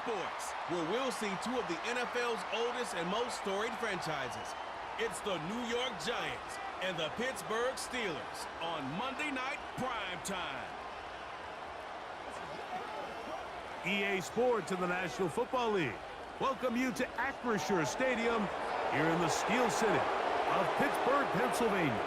sports, where we'll see two of the NFL's oldest and most storied franchises. It's the New York Giants and the Pittsburgh Steelers on Monday Night Primetime. EA Sports and the National Football League welcome you to Acrisure Stadium here in the Steel City of Pittsburgh, Pennsylvania.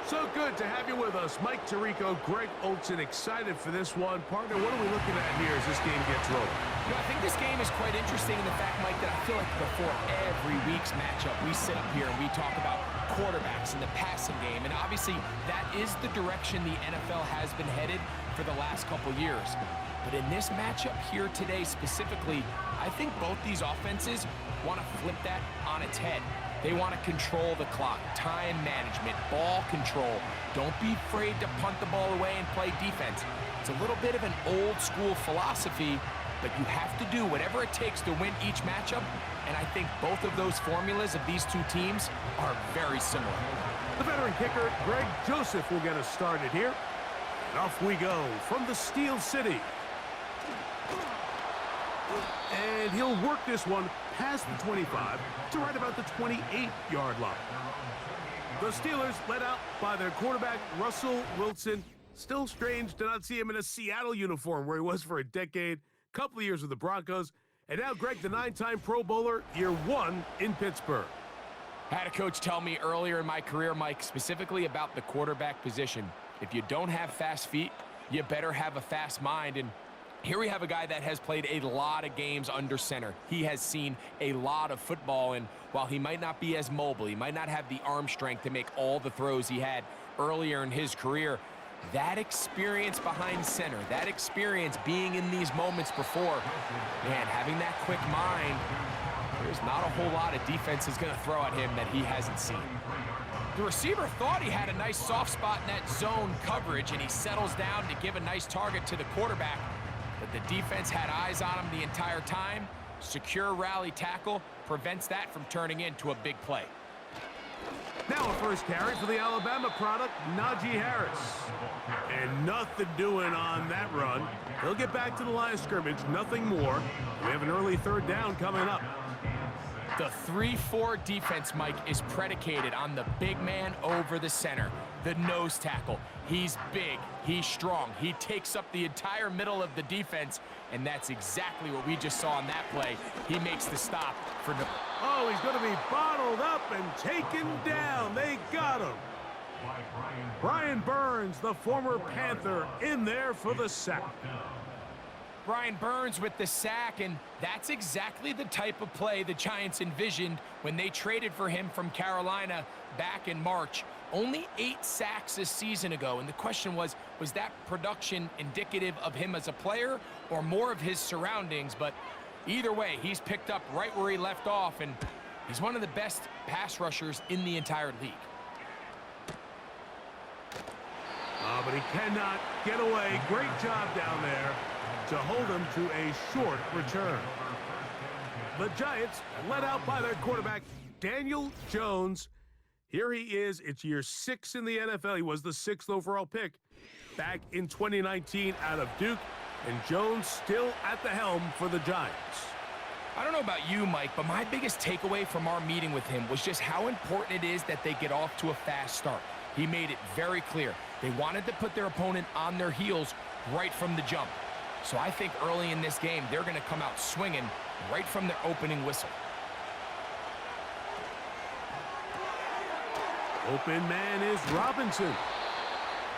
So good to have you with us. Mike Tirico, Greg Olson, excited for this one. Partner, what are we looking at here as this game gets rolling? You know, I think this game is quite interesting in the fact, Mike, that I feel like before every week's matchup, we sit up here and we talk about quarterbacks and the passing game. And obviously, that is the direction the NFL has been headed for the last couple years. But in this matchup here today specifically, I think both these offenses want to flip that on its head. They want to control the clock, time management, ball control. Don't be afraid to punt the ball away and play defense. It's a little bit of an old school philosophy, but you have to do whatever it takes to win each matchup, and I think both of those formulas of these two teams are very similar. The veteran kicker, Greg Joseph, will get us started here. And off we go from the Steel City. And he'll work this one past the 25 to right about the 28-yard line. The Steelers led out by their quarterback, Russell Wilson. Still strange to not see him in a Seattle uniform where he was for a decade, couple of years with the Broncos. And now Greg, the 9-time Pro Bowler, year one in Pittsburgh. I had a coach tell me earlier in my career, Mike, specifically about the quarterback position. If you don't have fast feet, you better have a fast mind. And here we have a guy that has played a lot of games under center. He has seen a lot of football, and while he might not be as mobile, he might not have the arm strength to make all the throws he had earlier in his career, that experience behind center, that experience being in these moments before, man, having that quick mind, there's not a whole lot of defense is going to throw at him that he hasn't seen. The receiver thought he had a nice soft spot in that zone coverage, and he settles down to give a nice target to the quarterback. But the defense had eyes on him the entire time. Secure rally tackle prevents that from turning into a big play. Now a first carry for the Alabama product, Najee Harris. And nothing doing on that run. He'll get back to the line of scrimmage, nothing more. We have an early third down coming up. The 3-4 defense, Mike, is predicated on the big man over the center, the nose tackle. He's big, he's strong, he takes up the entire middle of the defense, and that's exactly what we just saw on that play. He makes the stop for the... Oh, he's going to be bottled up and taken down. They got him. Brian Burns, the former Panther, in there for the sack. Brian Burns with the sack, and that's exactly the type of play the Giants envisioned when they traded for him from Carolina back in March. Only 8 sacks a season ago, and the question was that production indicative of him as a player or more of his surroundings? But either way, he's picked up right where he left off, and he's one of the best pass rushers in the entire league. But he cannot get away. Great job down there to hold him to a short return. The Giants led out by their quarterback, Daniel Jones. Here he is. It's year 6 in the NFL. He was the 6th overall pick back in 2019 out of Duke. And Jones still at the helm for the Giants. I don't know about you, Mike, but my biggest takeaway from our meeting with him was just how important it is that they get off to a fast start. He made it very clear. They wanted to put their opponent on their heels right from the jump. So I think early in this game, they're going to come out swinging right from their opening whistle. Open man is Robinson.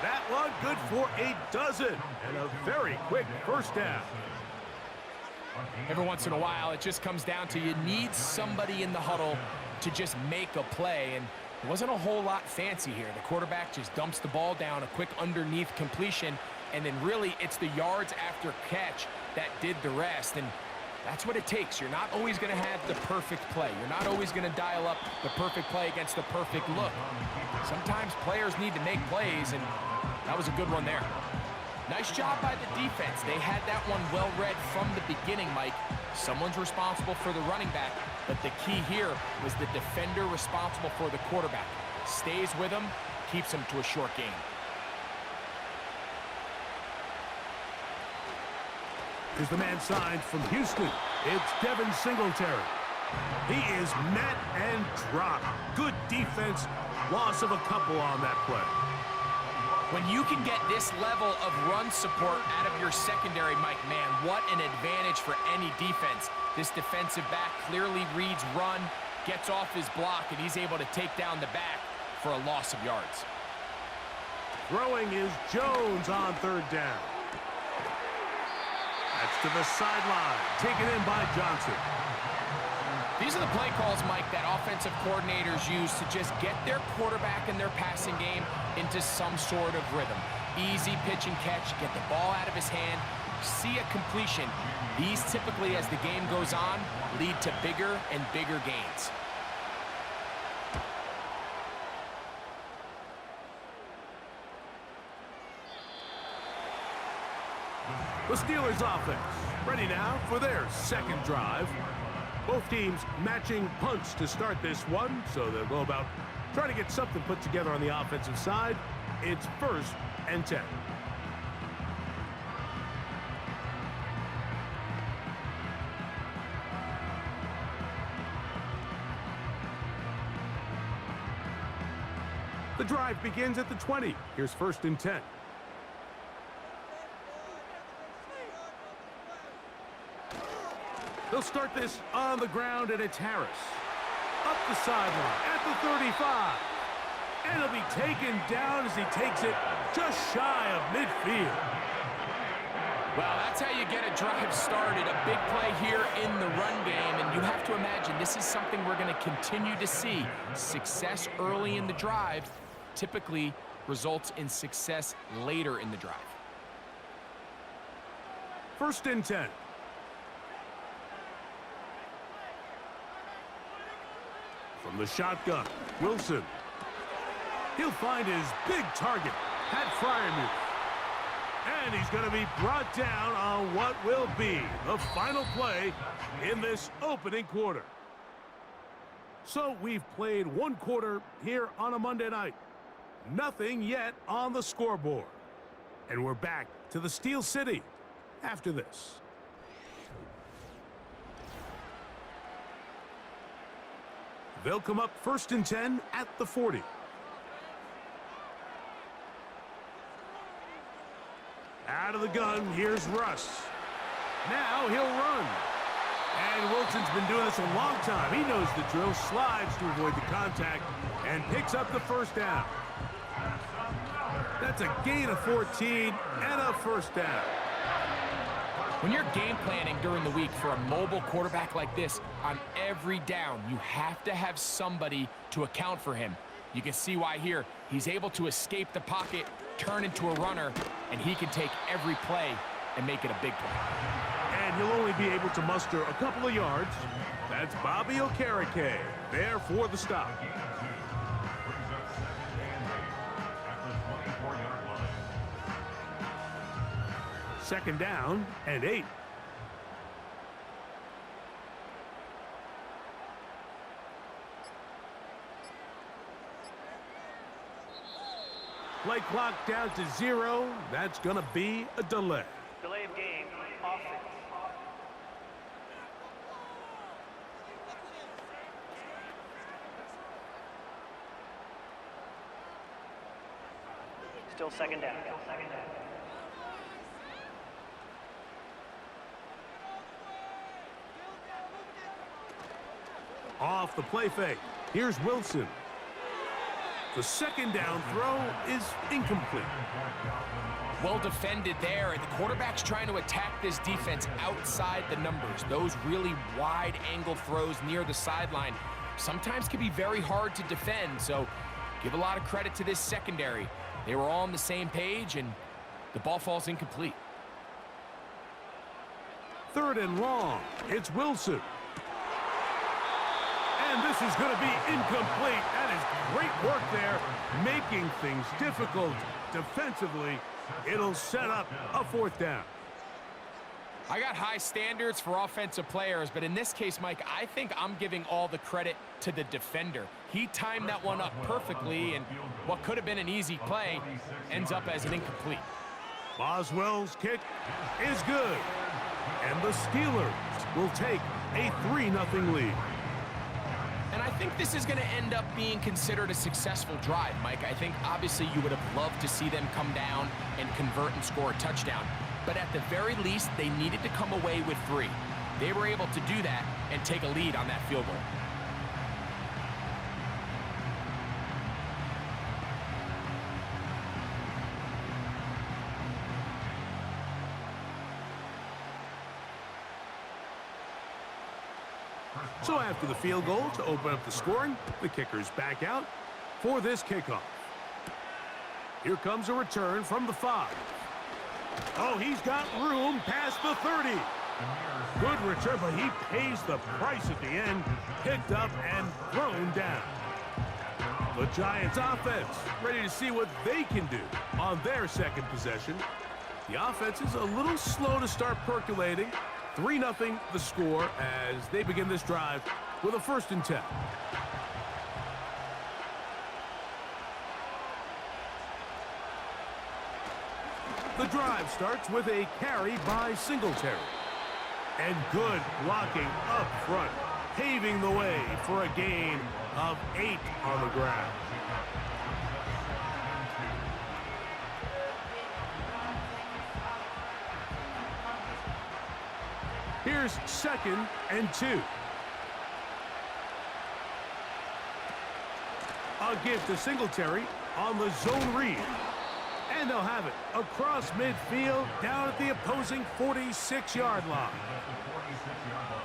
That one good for a dozen and a very quick first down. Every once in a while, it just comes down to you need somebody in the huddle to just make a play, and it wasn't a whole lot fancy here. The quarterback just dumps the ball down, a quick underneath completion, and then really it's the yards after catch that did the rest, and that's what it takes. You're not always going to have the perfect play. You're not always going to dial up the perfect play against the perfect look. Sometimes players need to make plays, and that was a good one there. Nice job by the defense. They had that one well read from the beginning, Mike. Someone's responsible for the running back, but the key here was the defender responsible for the quarterback. Stays with him, keeps him to a short game. Here's the man signed from Houston. It's Devin Singletary. He is met and dropped. Good defense. Loss of a couple on that play. When you can get this level of run support out of your secondary, Mike, man, what an advantage for any defense. This defensive back clearly reads run, gets off his block, and he's able to take down the back for a loss of yards. Throwing is Jones on third down. That's to the sideline. Taken in by Johnson. These are the play calls, Mike, that offensive coordinators use to just get their quarterback and their passing game into some sort of rhythm. Easy pitch and catch, get the ball out of his hand, see a completion. These typically, as the game goes on, lead to bigger and bigger gains. The Steelers offense ready now for their second drive. Both teams matching punts to start this one, so they'll go about trying to get something put together on the offensive side. It's 1st and 10. The drive begins at the 20. Here's 1st and 10. They'll start this on the ground, and it's Harris. Up the sideline at the 35. And he'll be taken down as he takes it just shy of midfield. Well, that's how you get a drive started. A big play here in the run game, and you have to imagine this is something we're going to continue to see. Success early in the drive typically results in success later in the drive. 1st and 10. From the shotgun, Wilson. He'll find his big target, Pat Fryermuth. And he's going to be brought down on what will be the final play in this opening quarter. So we've played one quarter here on a Monday night. Nothing yet on the scoreboard. And we're back to the Steel City after this. They'll come up 1st and 10 at the 40. Out of the gun, here's Russ. Now he'll run. And Wilson's been doing this a long time. He knows the drill, slides to avoid the contact, and picks up the 1st down. That's a gain of 14 and a 1st down. When you're game planning during the week for a mobile quarterback like this, on every down, you have to have somebody to account for him. You can see why here. He's able to escape the pocket, turn into a runner, and he can take every play and make it a big play. And he'll only be able to muster a couple of yards. That's Bobby Okereke there for the stop. Second down and 8. Play clock down to 0. That's going to be a delay. Delay of game, offense. Still second down. Off the play fake. Here's Wilson. The 2nd down throw is incomplete. Well defended there, and the quarterback's trying to attack this defense outside the numbers. Those really wide angle throws near the sideline sometimes can be very hard to defend, so give a lot of credit to this secondary. They were all on the same page, and the ball falls incomplete. 3rd and long. It's Wilson. And this is going to be incomplete. That is great work there, making things difficult defensively. It'll set up a 4th down. I got high standards for offensive players, but in this case, Mike, I think I'm giving all the credit to the defender. He timed that one up perfectly, and what could have been an easy play ends up as an incomplete. Boswell's kick is good. And the Steelers will take a 3-0 lead. And I think this is going to end up being considered a successful drive, Mike. I think obviously you would have loved to see them come down and convert and score a touchdown. But at the very least, they needed to come away with 3. They were able to do that and take a lead on that field goal. So after the field goal to open up the scoring, the kicker's back out for this kickoff. Here comes a return from the 5. Oh, he's got room past the 30. Good return, but he pays the price at the end. Picked up and thrown down. The Giants offense ready to see what they can do on their second possession. The offense is a little slow to start percolating. 3-0 the score as they begin this drive with a 1st and 10. The drive starts with a carry by Singletary. And good blocking up front, paving the way for a gain of 8 on the ground. Here's 2nd and 2. A give to Singletary on the zone read. And they'll have it across midfield down at the opposing 46-yard line.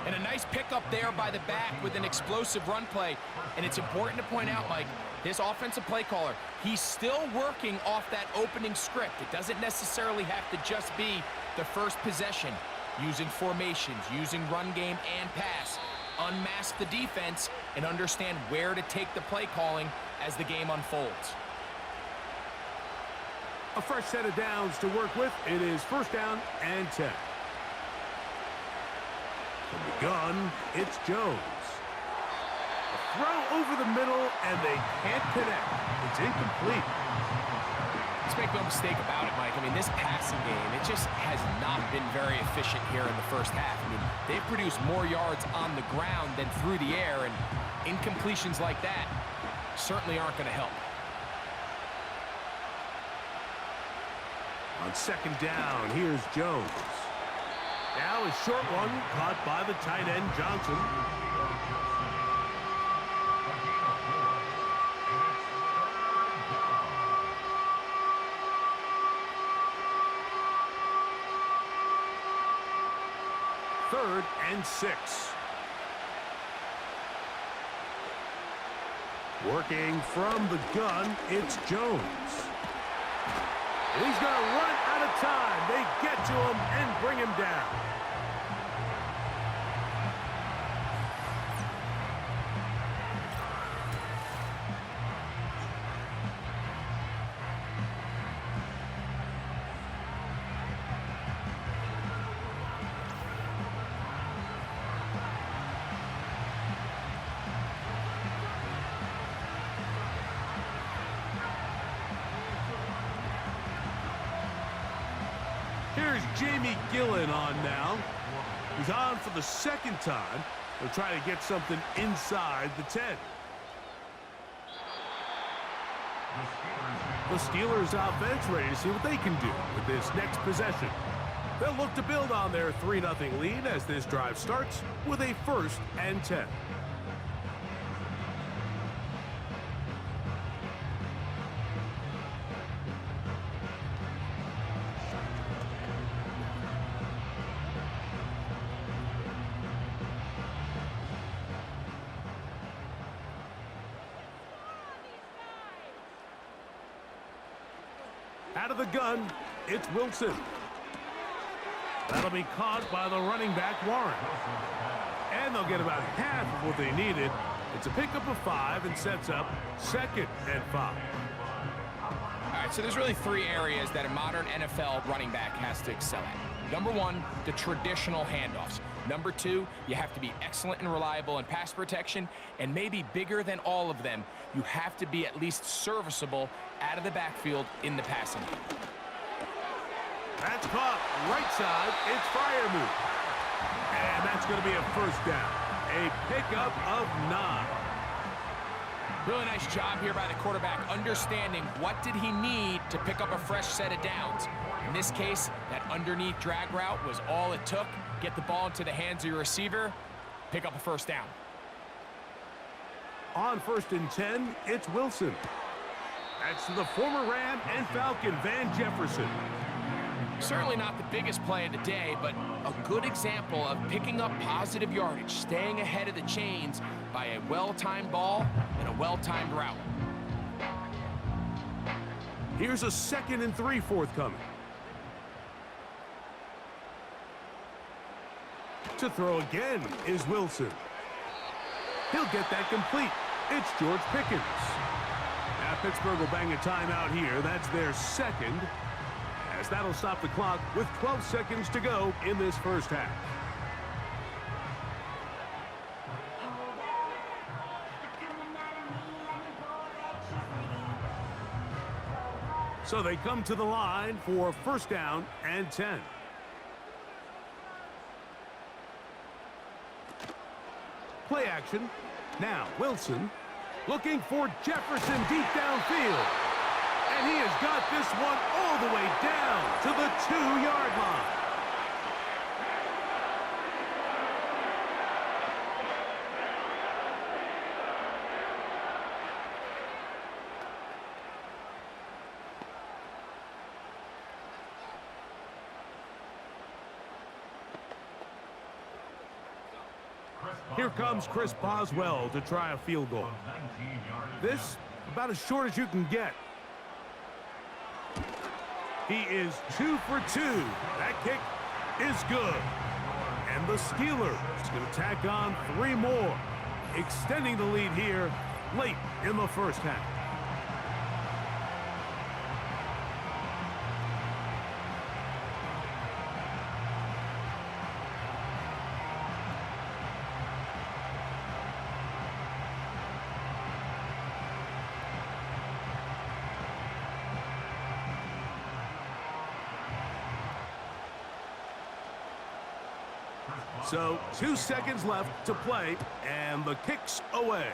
And a nice pickup there by the back with an explosive run play. And it's important to point out, Mike, this offensive play caller, he's still working off that opening script. It doesn't necessarily have to just be the first possession. Using formations, using run game and pass. Unmask the defense and understand where to take the play calling as the game unfolds. A fresh set of downs to work with. It is 1st down and 10. From the gun, it's Jones. A throw over the middle, and they can't connect. It's incomplete. Let's make no mistake about it, Mike. I mean, this passing game, it just has not been very efficient here in the first half. I mean, they've produced more yards on the ground than through the air, and incompletions like that certainly aren't going to help. On 2nd down, here's Jones. Now a short one caught by the tight end, Johnson. Third and 6. Working from the gun, it's Jones. And he's going to run out of time. They get to him and bring him down. Here's Jamie Gillen on now. He's on for the 2nd time. They'll try to get something inside the 10. The Steelers offense ready to see what they can do with this next possession. They'll look to build on their 3-0 lead as this drive starts with a 1st and 10. Out of the gun, it's Wilson. That'll be caught by the running back, Warren. And they'll get about half of what they needed. It's a pickup of 5 and sets up 2nd and 5. All right, so there's really 3 areas that a modern NFL running back has to excel at. Number 1, the traditional handoffs. Number 2, you have to be excellent and reliable in pass protection. And maybe bigger than all of them, you have to be at least serviceable out of the backfield in the passing game. That's caught right side. It's Freiermuth. going to be a first down. A pickup of 9. Really nice job here by the quarterback, understanding what did he need to pick up a fresh set of downs. In this case, that underneath drag route was all it took. Get the ball into the hands of your receiver, pick up a first down. On 1st and 10, it's Wilson. That's the former Ram and Falcon, Van Jefferson. Certainly not the biggest play of the day, but a good example of picking up positive yardage, staying ahead of the chains by a well-timed ball and a well-timed route. Here's a 2nd and 3 forthcoming. To throw again is Wilson. He'll get that complete. It's George Pickens. Now Pittsburgh will bang a timeout here. That's their 2nd. As that'll stop the clock with 12 seconds to go in this first half. So they come to the line for 1st down and 10. Play action. Now Wilson looking for Jefferson deep downfield. And he has got this one all the way down to the 2-yard line. Here comes Chris Boswell to try a field goal. This about as short as you can get. He is 2 for 2. That kick is good. And the Steelers going to tack on 3 more, extending the lead here late in the first half. So 2 seconds left to play, and the kick's away.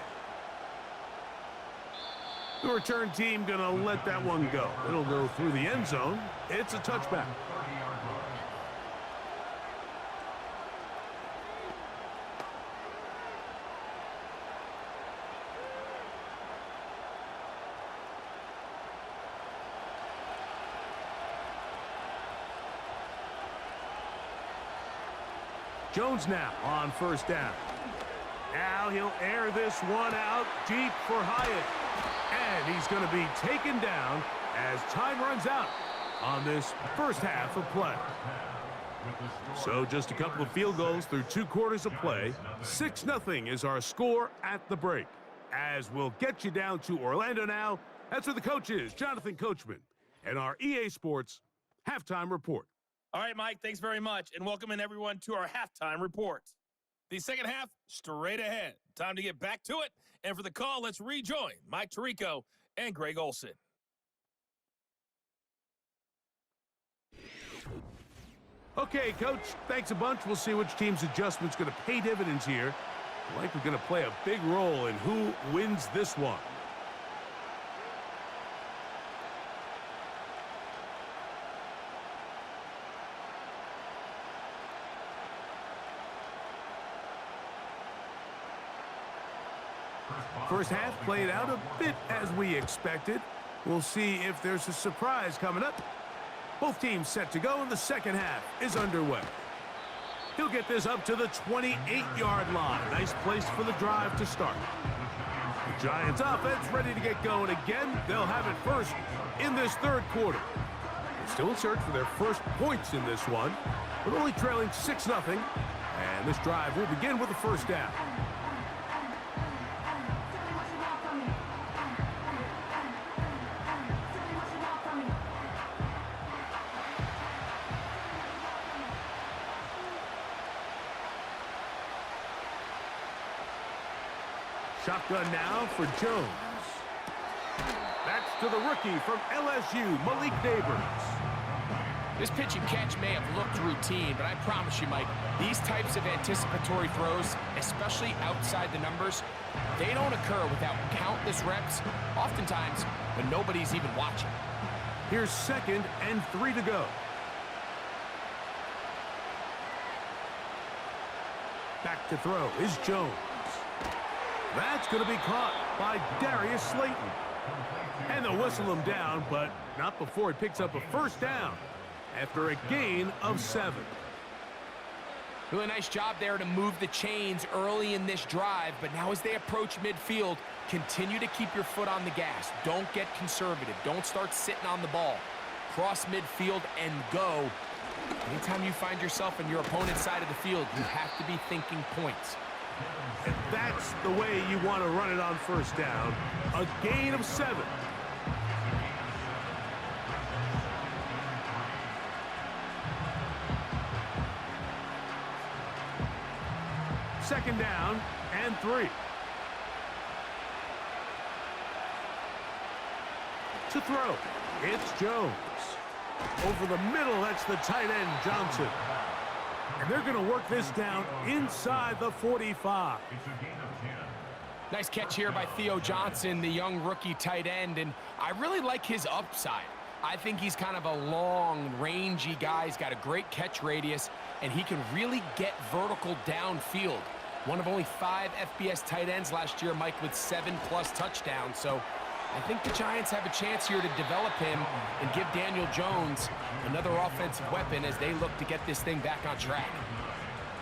The return team going to let that one go. It'll go through the end zone. It's a touchback. Jones now on 1st down. Now he'll air this one out deep for Hyatt. And he's going to be taken down as time runs out on this first half of play. So just a couple of field goals through 2 quarters of play. 6-0 is our score at the break. As we'll get you down to Orlando now. That's where the coach is, Jonathan Coachman, and our EA Sports Halftime Report. All right, Mike, thanks very much, and welcome in everyone to our halftime report. The second half, straight ahead. Time to get back to it, and for the call, let's rejoin Mike Tirico and Greg Olson. Okay, Coach, thanks a bunch. We'll see which team's adjustment's going to pay dividends here. Likely going to play a big role in who wins this one. First half played out a bit as we expected. We'll see if there's a surprise coming up. Both teams set to go, and the second half is underway. He'll get this up to the 28-yard line. Nice place for the drive to start. The Giants offense ready to get going again. They'll have it first in this 3rd quarter. They're still in search for their first points in this one, but only trailing 6-0. And this drive will begin with a first down. Shotgun now for Jones. That's to the rookie from LSU, Malik Neighbors. This pitch and catch may have looked routine, but I promise you, Mike, these types of anticipatory throws, especially outside the numbers, they don't occur without countless reps, oftentimes when nobody's even watching. Here's 2nd and 3 to go. Back to throw is Jones. That's going to be caught by Darius Slayton. And they'll whistle him down, but not before he picks up a first down after a gain of 7. Really nice job there to move the chains early in this drive, but now as they approach midfield, continue to keep your foot on the gas. Don't get conservative. Don't start sitting on the ball. Cross midfield and go. Anytime you find yourself on your opponent's side of the field, you have to be thinking points. And that's the way you want to run it on first down. A gain of 7. Second down and 3. To throw, it's Jones. Over the middle, that's the tight end, Johnson. And they're going to work this down inside the 45. Nice catch here by Theo Johnson, the young rookie tight end, and I really like his upside. I think he's kind of a long, rangy guy. He's got a great catch radius, and he can really get vertical downfield. One of only 5 FBS tight ends last year, Mike, with 7+ touchdowns. So I think the Giants have a chance here to develop him and give Daniel Jones another offensive weapon as they look to get this thing back on track.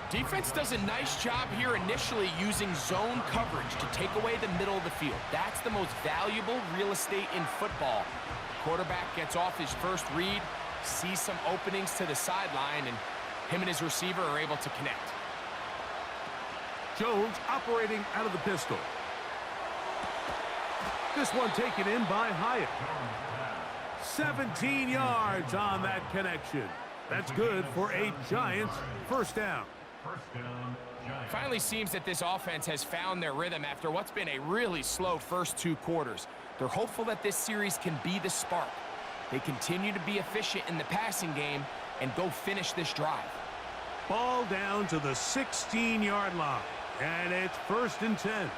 Defense does a nice job here initially using zone coverage to take away the middle of the field. That's the most valuable real estate in football. Quarterback gets off his first read, sees some openings to the sideline, and him and his receiver are able to connect. Jones operating out of the pistol. This one taken in by Hyatt. 17 yards on that connection. That's good for a Giants first down. Finally seems that this offense has found their rhythm after what's been a really slow first 2 quarters. They're hopeful that this series can be the spark. They continue to be efficient in the passing game and go finish this drive. Ball down to the 16-yard line, and it's 1st and 10.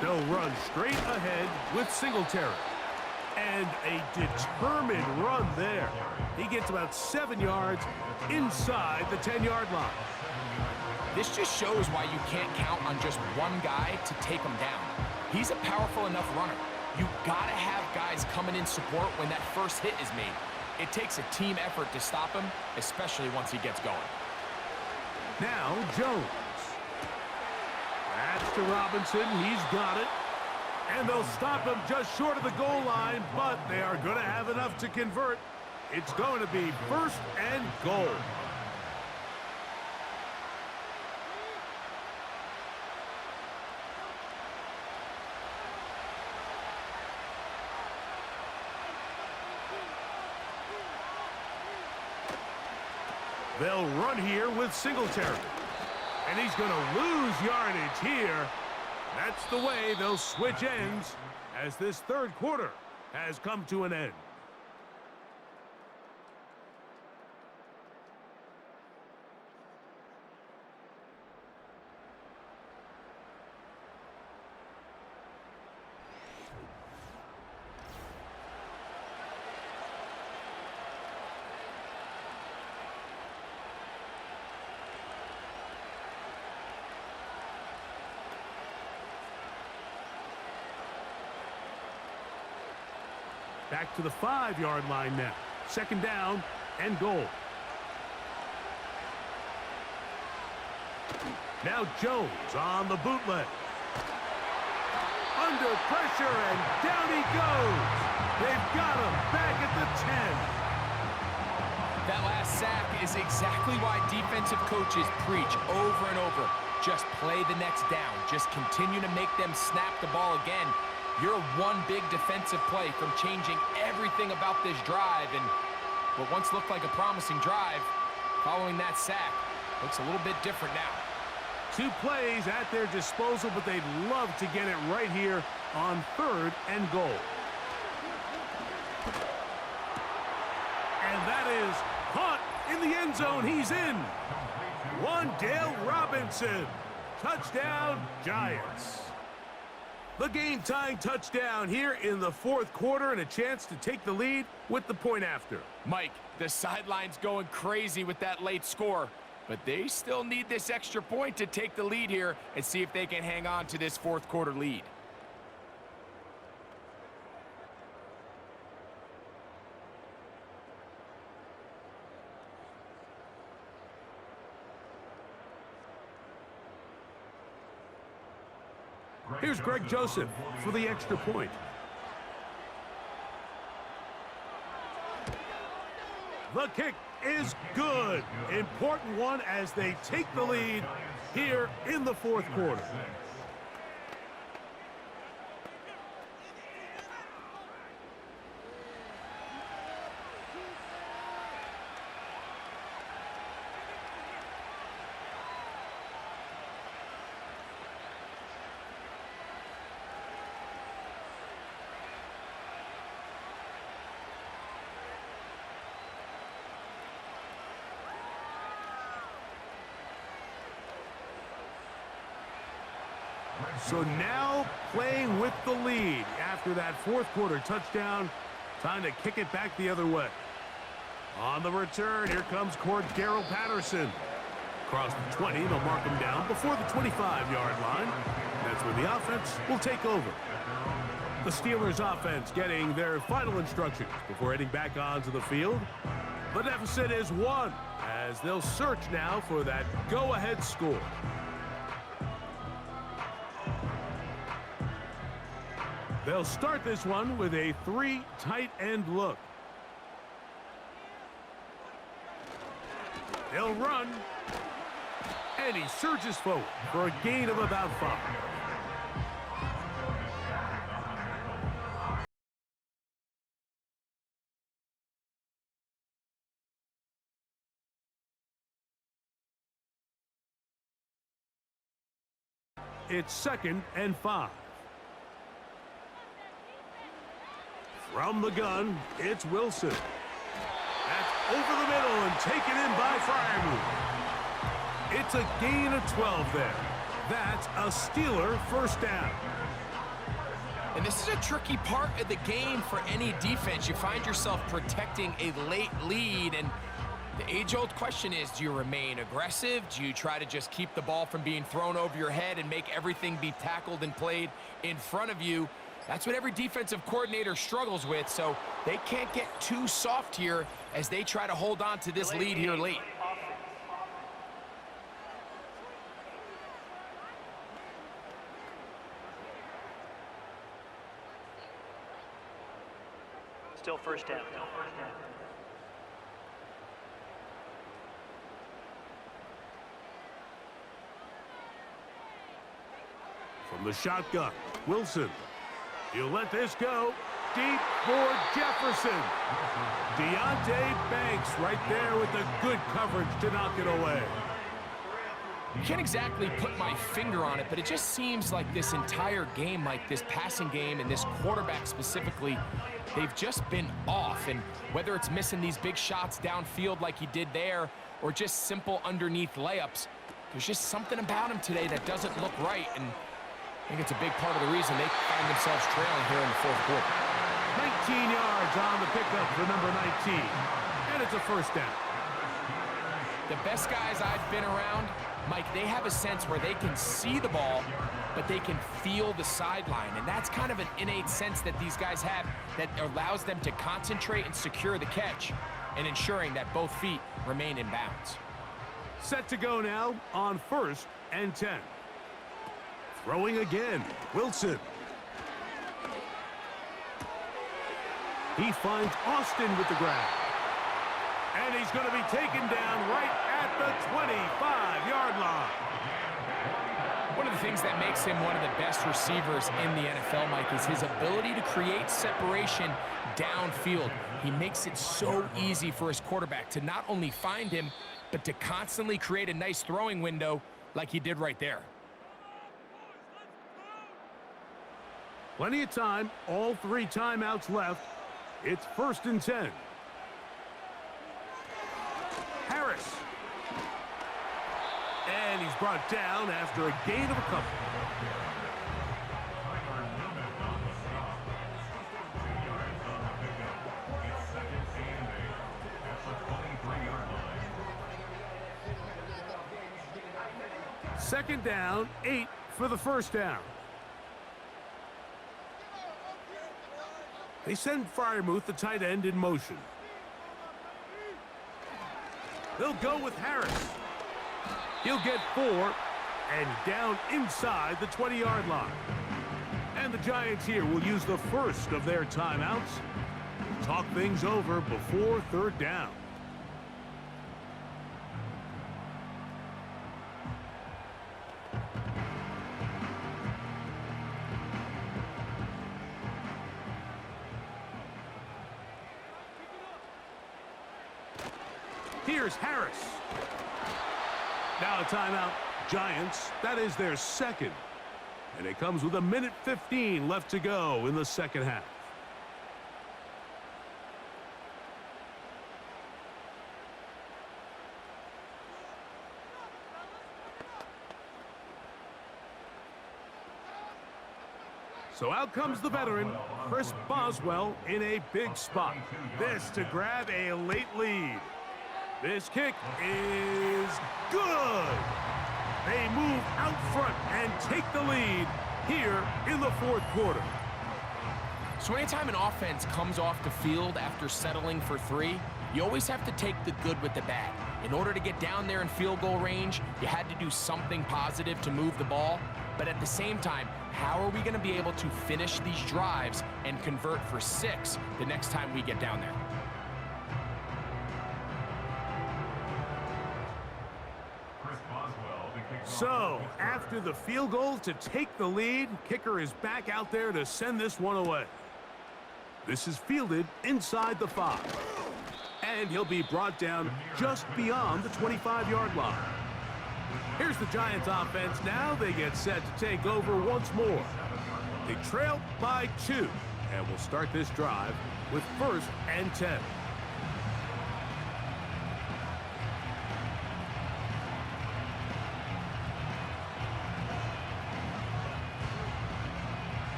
They'll run straight ahead with Singletary. And a determined run there. He gets about 7 yards inside the 10-yard line. This just shows why you can't count on just one guy to take him down. He's a powerful enough runner. You gotta have guys coming in support when that first hit is made. It takes a team effort to stop him, especially once he gets going. Now Jones. That's to Robinson. He's got it. And they'll stop him just short of the goal line, but they are going to have enough to convert. It's going to be 1st and goal. They'll run here with Singletary. And he's going to lose yardage here. That's the way they'll switch ends as this 3rd quarter has come to an end. Back to the 5-yard line now. 2nd down and goal. Now Jones on the bootleg. Under pressure, and down he goes. They've got him back at the 10. That last sack is exactly why defensive coaches preach over and over. Just play the next down. Just continue to make them snap the ball again. You're one big defensive play from changing everything about this drive, and what once looked like a promising drive, following that sack, looks a little bit different now. 2 plays at their disposal, but they'd love to get it right here on 3rd and goal. And And that is caught in the end zone. He's in. Wan'Dale Robinson. Touchdown, Giants. The game-tying touchdown here in the fourth quarter and a chance to take the lead with the point after. Mike, the sideline's going crazy with that late score, but they still need this extra point to take the lead here and see if they can hang on to this fourth quarter lead. Here's Greg Joseph for the extra point. The kick is good. Important one as they take the lead here in the fourth quarter. So now playing with the lead after that fourth quarter touchdown. Time to kick it back the other way. On the return, here comes Cordero Patterson. Across the 20, they'll mark him down before the 25-yard line. That's where the offense will take over. The Steelers offense getting their final instructions before heading back onto the field. The deficit is 1 as they'll search now for that go-ahead score. They'll start this one with a 3 tight end look. They'll run. And he surges forward for a gain of about 5. It's 2nd and 5. From the gun, it's Wilson. That's over the middle and taken in by Freiermuth. It's a gain of 12 there. That's a Steeler first down. And this is a tricky part of the game for any defense. You find yourself protecting a late lead, and the age-old question is, do you remain aggressive? Do you try to just keep the ball from being thrown over your head and make everything be tackled and played in front of you? That's what every defensive coordinator struggles with, so they can't get too soft here as they try to hold on to this lead here late. Still first down. From the shotgun, Wilson. He'll let this go. Deep for Jefferson. Deonte Banks right there with the good coverage to knock it away. You can't exactly put my finger on it, but it just seems like this entire game, like this passing game and this quarterback specifically, they've just been off. And whether it's missing these big shots downfield like he did there or just simple underneath layups, there's just something about him today that doesn't look right. And I think it's a big part of the reason they find themselves trailing here in the fourth quarter. 19 yards on the pickup for number 19. And it's a first down. The best guys I've been around, Mike, they have a sense where they can see the ball, but they can feel the sideline. And that's kind of an innate sense that these guys have that allows them to concentrate and secure the catch and ensuring that both feet remain in bounds. Set to go now on 1st and 10. Throwing again, Wilson. He finds Austin with the grab. And he's going to be taken down right at the 25-yard line. One of the things that makes him one of the best receivers in the NFL, Mike, is his ability to create separation downfield. He makes it so easy for his quarterback to not only find him, but to constantly create a nice throwing window like he did right there. Plenty of time, all 3 timeouts left. It's 1st and 10. And he's brought down after a gain of a couple. Second down, 8 for the first down. They send Freiermuth, the tight end, in motion. They'll go with Harris. He'll get 4 and down inside the 20-yard line. And the Giants here will use the first of their timeouts to talk things over before third down. Here's Harris. Now a timeout. Giants, that is their second. And it comes with 1:15 left to go in the second half. So out comes the veteran, Chris Boswell, in a big spot. This to grab a late lead. This kick is good. They move out front and take the lead here in the fourth quarter. So anytime an offense comes off the field after settling for 3, you always have to take the good with the bad. In order to get down there in field goal range, you had to do something positive to move the ball. But at the same time, how are we going to be able to finish these drives and convert for 6 the next time we get down there? So, after the field goal to take the lead, kicker is back out there to send this one away. This is fielded inside the 5. And he'll be brought down just beyond the 25-yard line. Here's the Giants offense now. They get set to take over once more. They trail by 2. And will start this drive with 1st and 10.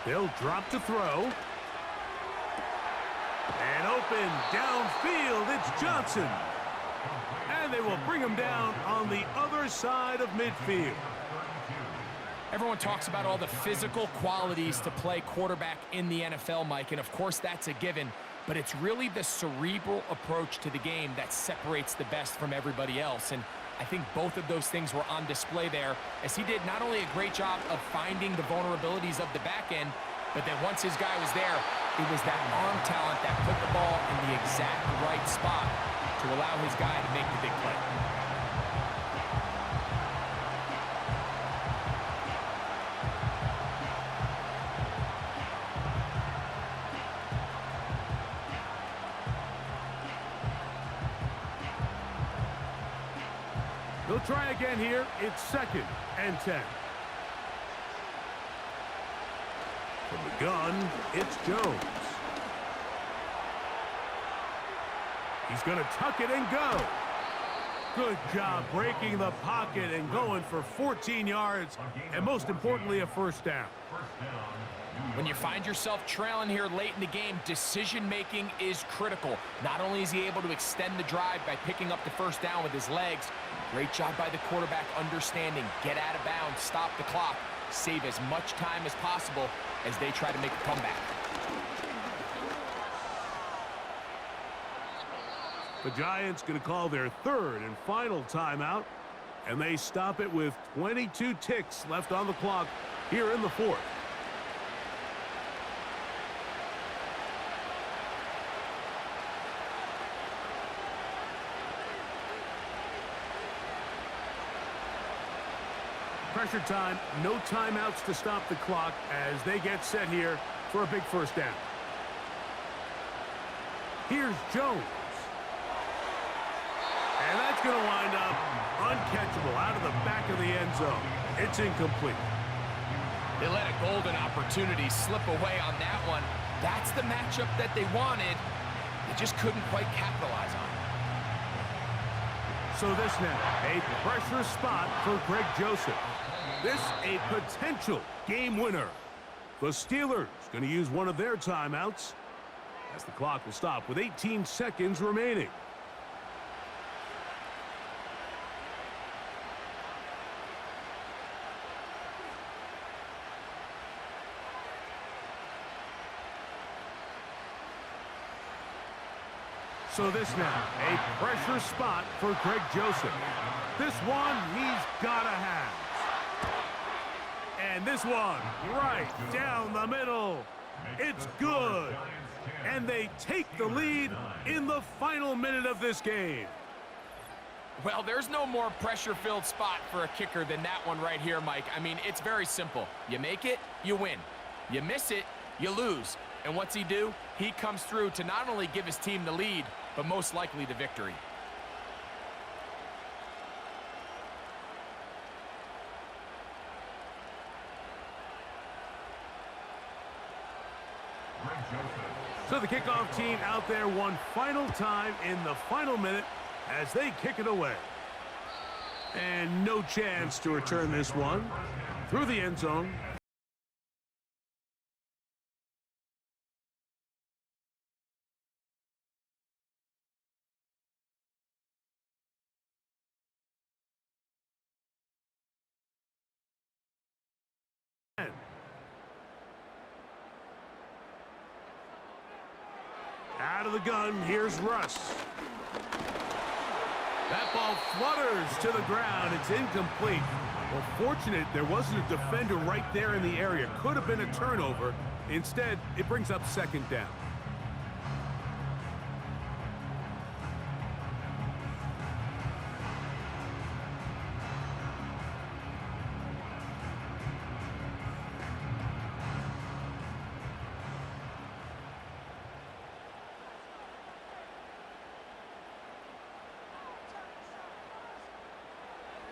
They'll drop to throw. And open downfield, it's Johnson. And they will bring him down on the other side of midfield. Everyone talks about all the physical qualities to play quarterback in the NFL, Mike, and of course that's a given, but it's really the cerebral approach to the game that separates the best from everybody else. And I think both of those things were on display there, as he did not only a great job of finding the vulnerabilities of the back end, but then once his guy was there, it was that arm talent that put the ball in the exact right spot to allow his guy to make the big play. They'll try again here. It's 2nd and 10. From the gun, it's Jones. He's going to tuck it and go. Good job breaking the pocket and going for 14 yards, and most importantly, a 1st down. When you find yourself trailing here late in the game, decision-making is critical. Not only is he able to extend the drive by picking up the 1st down with his legs, great job by the quarterback understanding, get out of bounds, stop the clock, save as much time as possible as they try to make a comeback. The Giants going to call their 3rd and final timeout, and they stop it with 22 ticks left on the clock here in the 4th. Pressure time, no timeouts to stop the clock as they get set here for a big 1st down. Here's Jones. And that's going to wind up uncatchable out of the back of the end zone. It's incomplete. They let a golden opportunity slip away on that one. That's the matchup that they wanted. They just couldn't quite capitalize on it. So this now, a pressure spot for Greg Joseph. This a potential game winner. The Steelers going to use one of their timeouts as the clock will stop with 18 seconds remaining. So this now, a pressure spot for Greg Joseph. This one he's got to have. And this one right down the middle. It's good. And they take the lead in the final minute of this game. Well, there's no more pressure-filled spot for a kicker than that one right here, Mike. I mean, it's very simple. You make it, you win. You miss it, you lose. And what's he do? He comes through to not only give his team the lead, but most likely the victory. So the kickoff team out there one final time in the final minute as they kick it away. And no chance to return this one through the end zone. Out of the gun, here's Russ. That ball flutters to the ground. It's incomplete. Well, fortunate there wasn't a defender right there in the area. Could have been a turnover. Instead, it brings up second down.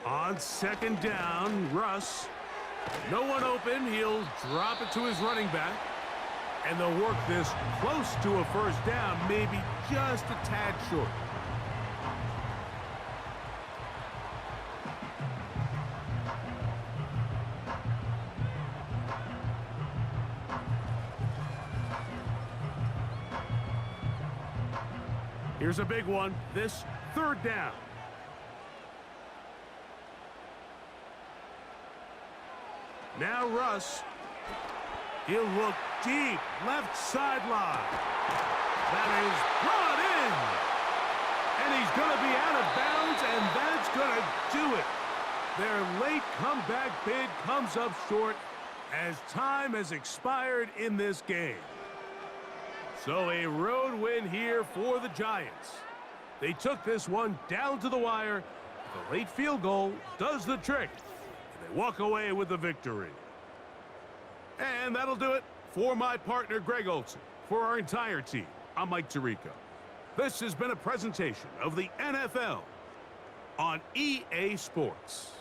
On second down, Russ. No one open. He'll drop it to his running back. And they'll work this close to a first down, maybe just a tad short. Here's a big one. This third down. Now Russ, he'll look deep, left sideline. That is brought in. And he's going to be out of bounds, and that's going to do it. Their late comeback bid comes up short as time has expired in this game. So a road win here for the Giants. They took this one down to the wire. The late field goal does the trick. They walk away with the victory. And that'll do it for my partner, Greg Olson. For our entire team, I'm Mike Tirico. This has been a presentation of the NFL on EA Sports.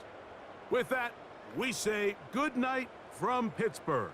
With that, we say good night from Pittsburgh.